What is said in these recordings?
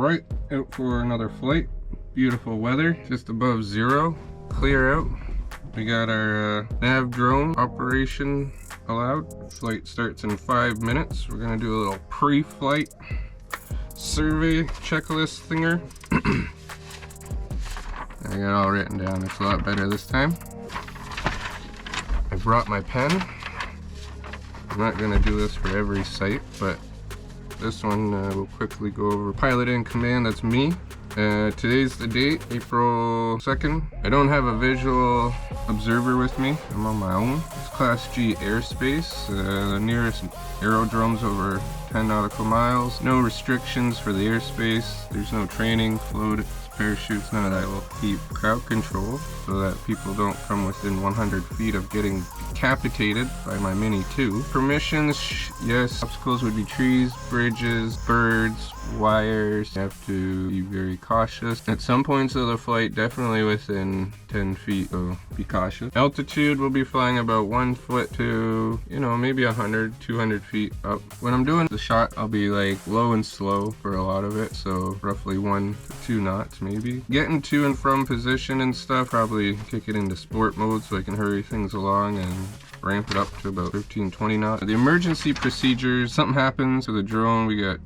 Alright, out for another flight. Beautiful weather, just above zero, clear out. We got our nav drone operation allowed. Flight starts in 5 minutes. We're gonna do a little pre-flight survey checklist thinger. I got it all written down. It's a lot better this time. I brought my pen. I'm not gonna do this for every site, but this one we'll quickly go over. Pilot in command, that's me. Today's the date, April 2nd. I don't have a visual observer with me. I'm on my own. It's Class G airspace. The nearest aerodrome's over 10 nautical miles. No restrictions for the airspace. There's no training, float, parachutes, none of that. Will keep crowd control so that people don't come within 100 feet of getting decapitated by my Mini 2. Permissions, yes. Obstacles would be trees, bridges, birds, wires. You have to be very cautious. At some points of the flight, definitely within 10 feet, so be cautious. Altitude, we'll be flying about 1 foot to, maybe 100, 200 feet up. When I'm doing the shot, I'll be like low and slow for a lot of it, so roughly 1 to 2 knots maybe. Getting to and from position and stuff, probably kick it into sport mode so I can hurry things along and ramp it up to about 15-20 knots. The emergency procedures, something happens to the drone, we got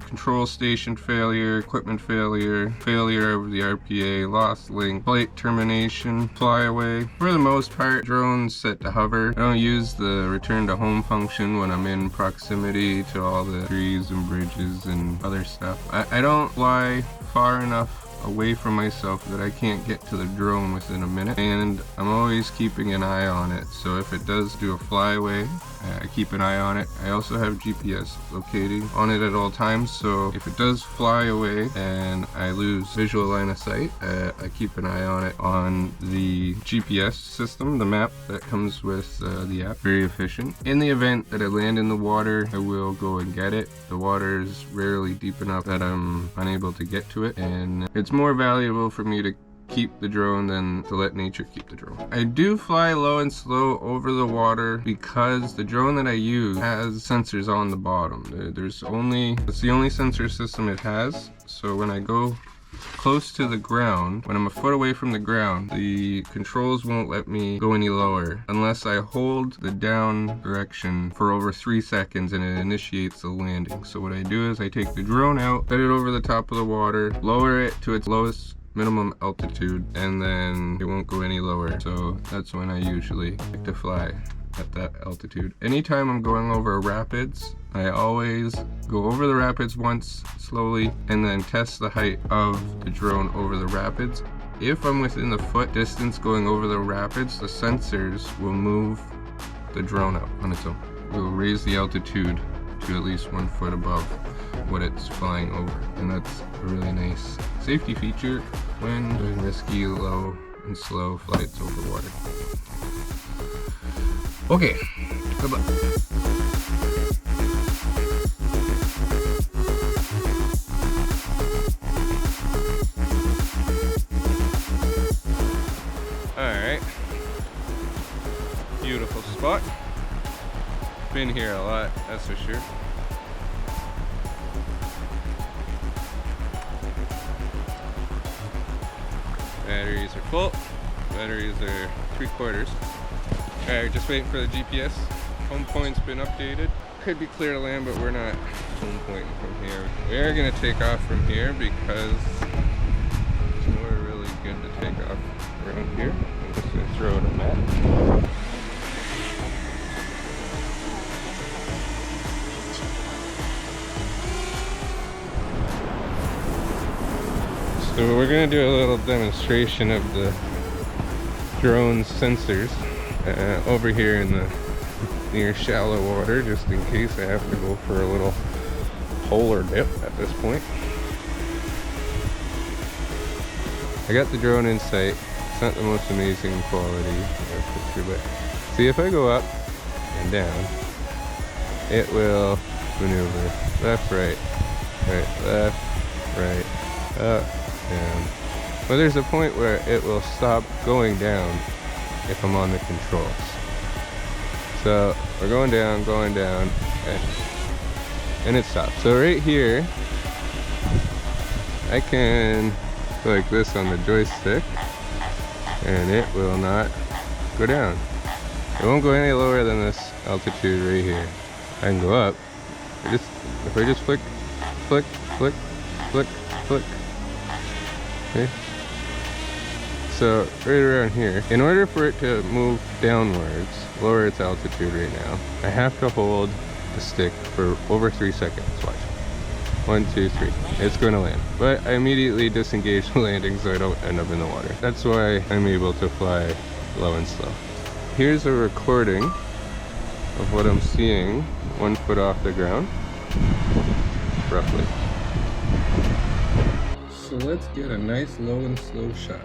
control station failure, equipment failure, failure over the RPA, lost link, flight termination, flyaway. For the most part, drone's set to hover. I don't use the return to home function when I'm in proximity to all the trees and bridges and other stuff. I don't fly far enough away from myself that I can't get to the drone within a minute, and I'm always keeping an eye on it. So if it does do a flyaway, I keep an eye on it. I also have GPS locating on it at all times, so if it does fly away and I lose visual line of sight, I keep an eye on it on the GPS system, the map that comes with the app. Very efficient. In the event that I land in the water, I will go and get it. The water is rarely deep enough that I'm unable to get to it, and it's more valuable for me to keep the drone than to let nature keep the drone. I do fly low and slow over the water because the drone that I use has sensors on the bottom. It's the only sensor system it has. So when I go close to the ground, when I'm a foot away from the ground, the controls won't let me go any lower unless I hold the down direction for over 3 seconds and it initiates the landing. So what I do is I take the drone out, put it over the top of the water, lower it to its lowest minimum altitude, and then it won't go any lower. So that's when I usually like to fly at that altitude. Anytime I'm going over rapids, I always go over the rapids once slowly and then test the height of the drone over the rapids. If I'm within the foot distance going over the rapids, the sensors will move the drone up on its own. It will raise the altitude to at least 1 foot above what it's flying over, and that's a really nice safety feature when doing risky low and slow flights over water. Okay, good luck. Alright, beautiful spot. Been here a lot, that's for sure. Batteries are full. Batteries are 3/4. Alright, just waiting for the GPS. Home point's been updated. Could be clear to land, but we're not home pointing from here. We are going to take off from here because it's nowhere really good to take off around here. I'm just going to throw it on that. So we're going to do a little demonstration of the drone sensors over here in the near shallow water, just in case I have to go for a little polar dip at this point. I got the drone in sight. It's not the most amazing quality picture, but see, if I go up and down, it will maneuver left, right, right, left, right, up, down. But there's a point where it will stop going down if I'm on the controls. So we're going down, and it stops. So right here, I can like this on the joystick and it will not go down. It won't go any lower than this altitude right here. I can go up. If I just flick, flick, flick, flick, flick. Okay. So right around here, in order for it to move downwards, lower its altitude right now, I have to hold the stick for over 3 seconds. Watch. 1, 2, 3. It's going to land. But I immediately disengage the landing so I don't end up in the water. That's why I'm able to fly low and slow. Here's a recording of what I'm seeing 1 foot off the ground, roughly. So let's get a nice low and slow shot.